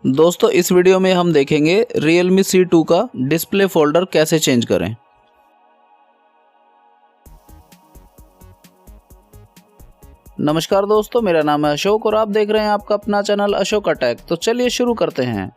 दोस्तों इस वीडियो में हम देखेंगे Realme C2 का डिस्प्ले फोल्डर कैसे चेंज करें। नमस्कार दोस्तों, मेरा नाम है अशोक और आप देख रहे हैं आपका अपना चैनल अशोका टेक। तो चलिए शुरू करते हैं।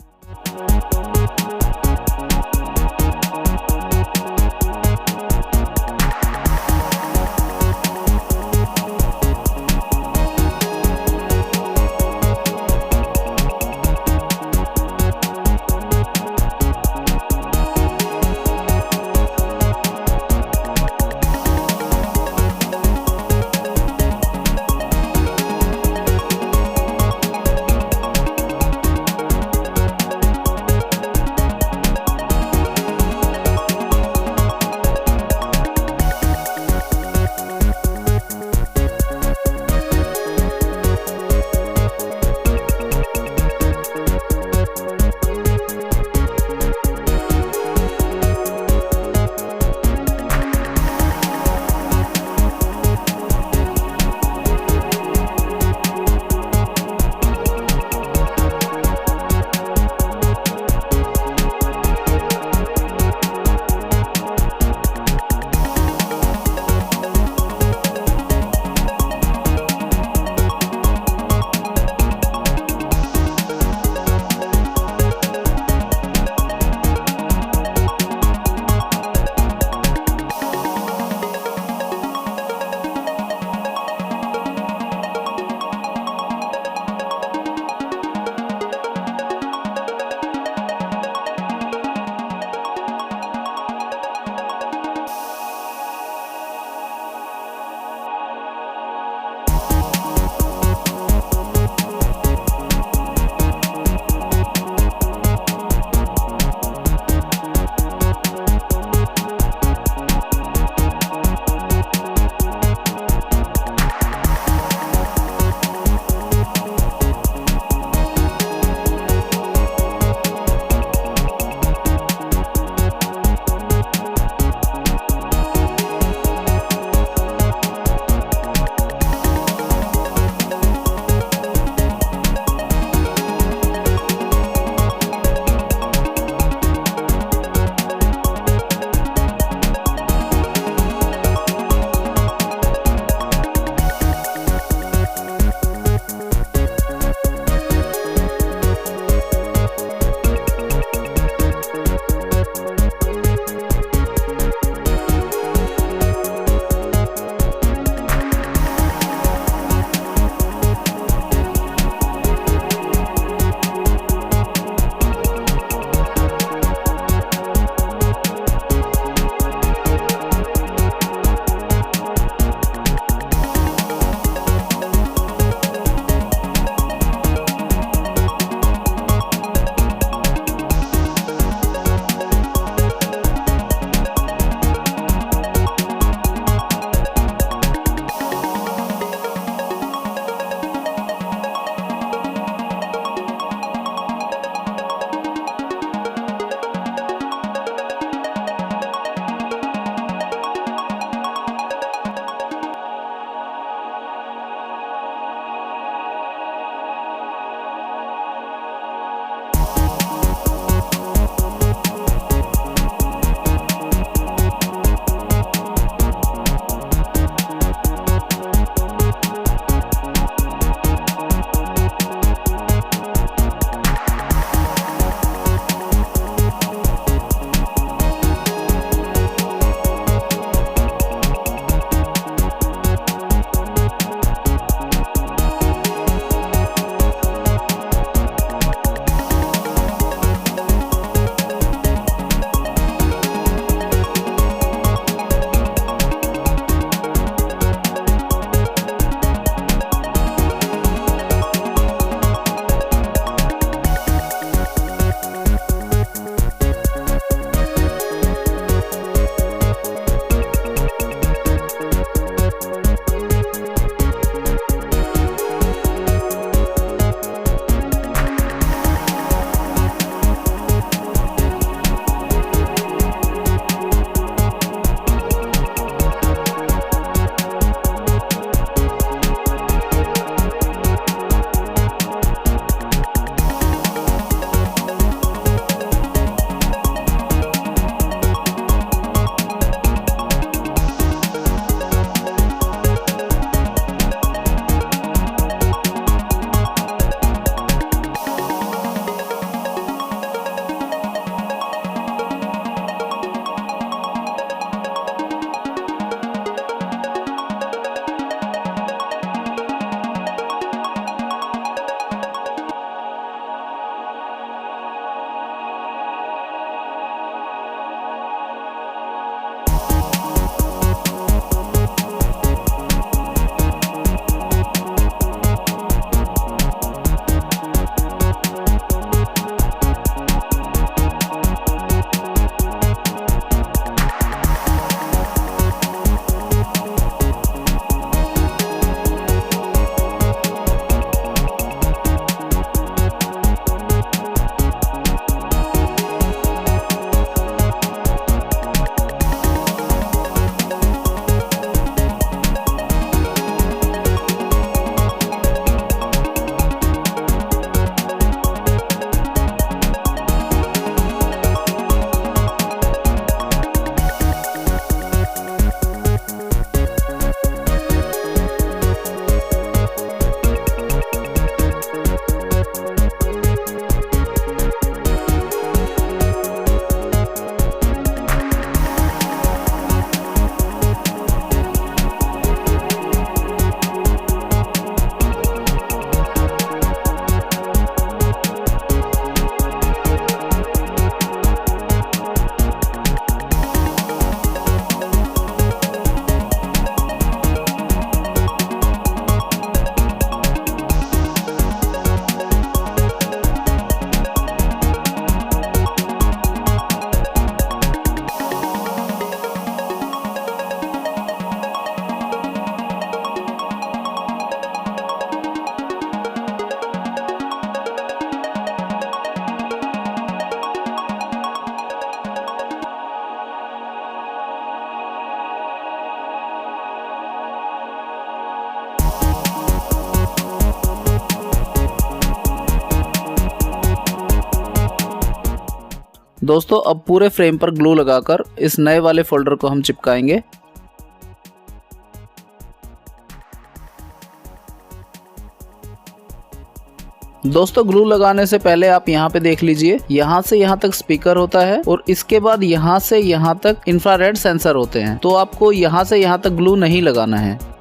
दोस्तों अब पूरे फ्रेम पर ग्लू लगाकर इस नए वाले फोल्डर को हम चिपकाएंगे। दोस्तों ग्लू लगाने से पहले आप यहाँ पे देख लीजिए, यहाँ से यहाँ तक स्पीकर होता है और इसके बाद यहाँ से यहाँ तक इंफ्रारेड सेंसर होते हैं। तो आपको यहाँ से यहाँ तक ग्लू नहीं लगाना है।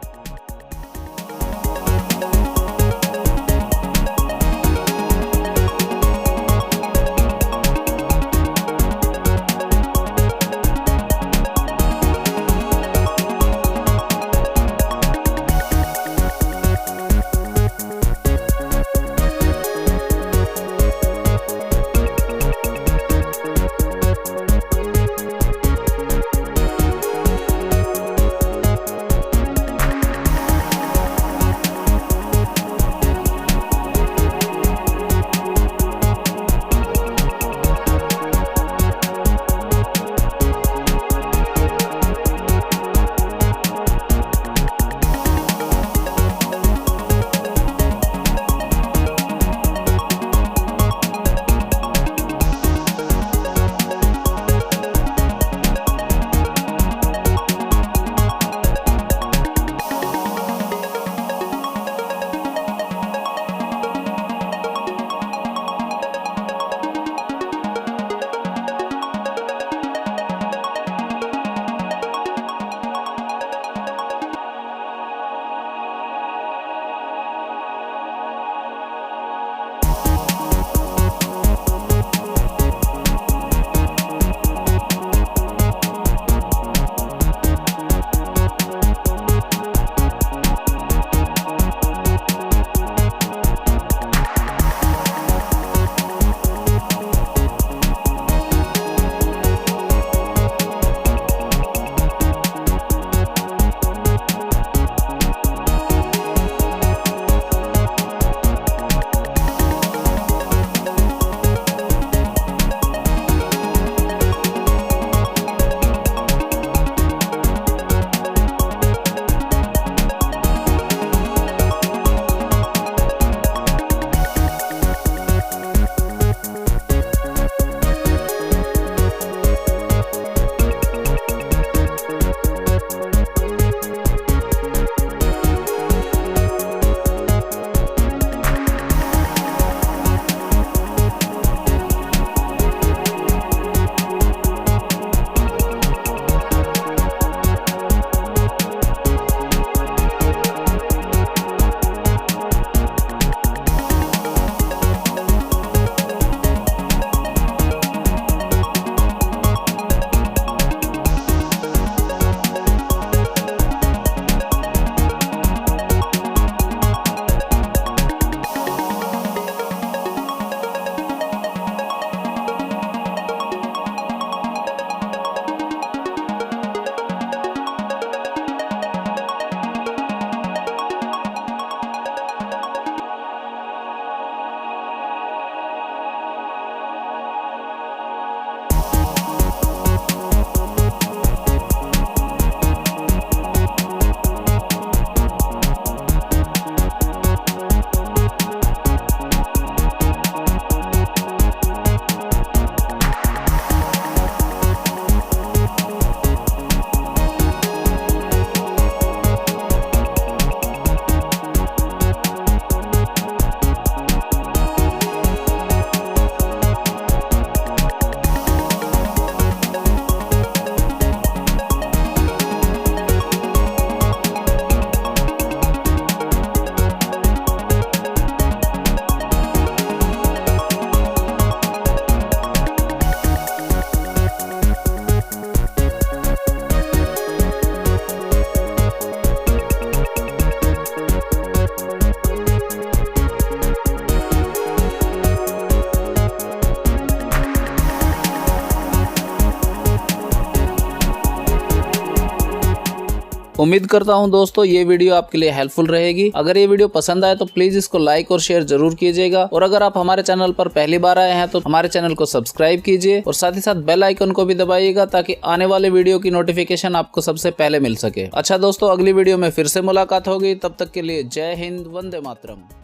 उम्मीद करता हूं दोस्तों ये वीडियो आपके लिए हेल्पफुल रहेगी। अगर ये वीडियो पसंद आए तो प्लीज इसको लाइक और शेयर जरूर कीजिएगा, और अगर आप हमारे चैनल पर पहली बार आए हैं तो हमारे चैनल को सब्सक्राइब कीजिए और साथ ही साथ बेल आइकन को भी दबाइएगा ताकि आने वाले वीडियो की नोटिफिकेशन आपको सबसे पहले मिल सके। अच्छा दोस्तों, अगली वीडियो में फिर से मुलाकात होगी, तब तक के लिए जय हिंद, वंदे मातरम।